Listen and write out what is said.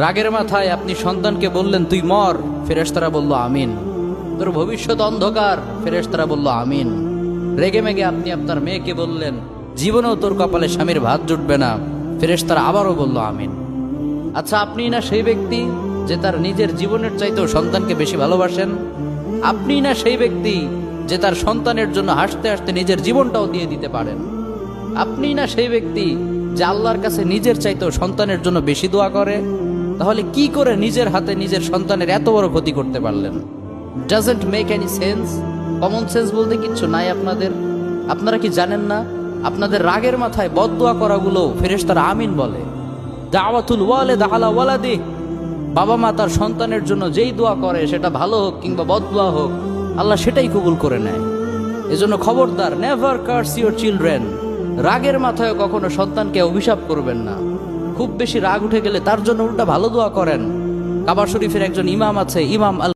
রাগের মাথায় আপনি সন্তানকে বললেন তুই মর, ফেরেশতারা বলল আমিন। তোর ভবিষ্যৎ অন্ধকার, ফেরেশতারা বলল আমিন। রেগে মেগে আপনি আপনার মেয়েকে বললেন জীবনেও তোর কপালে স্বামীর ভাত জুটবে না, ফেরেশতারা আবারও বলল আমিন। আচ্ছা, আপনি না সেই ব্যক্তি যে তার নিজের জীবনের চাইতেও সন্তানকে বেশি ভালোবাসেন? আপনি না সেই ব্যক্তি যে তার সন্তানের জন্য হাসতে হাসতে নিজের জীবনটাও দিয়ে দিতে পারেন? আপনি না সেই ব্যক্তি যে আল্লাহর কাছে নিজের চাইতেও সন্তানের জন্য বেশি দোয়া করে? তাহলে কি করে নিজের হাতে নিজের সন্তানের এত বড় ক্ষতি করতে পারলেন? Doesn't make any sense. Common sense বলতে কিচ্ছু নাই আপনাদের? আপনারা কি জানেন না আপনাদের রাগের মাথায় বদদোয়া করাগুলো ফেরেশতারা আমিন বলে? দাওয়াতুল ওয়ালিদ আলা ওয়ালাদি, বাবা মা তার সন্তানের জন্য যেই দোয়া করে সেটা ভালো হোক কিংবা বদদোয়া হোক, আল্লাহ সেটাই কবুল করে নেয়। এজন্য খবরদার, নেভার কার্স ইউর চিলড্রেন। রাগের মাথায় কখনো সন্তানকে অভিশাপ করবেন না। খুব বেশি রাগ উঠে গেলে তার জন্য উল্টা ভালো দোয়া করেন। কাবা শরীফের একজন ইমাম আছে, ইমাম আল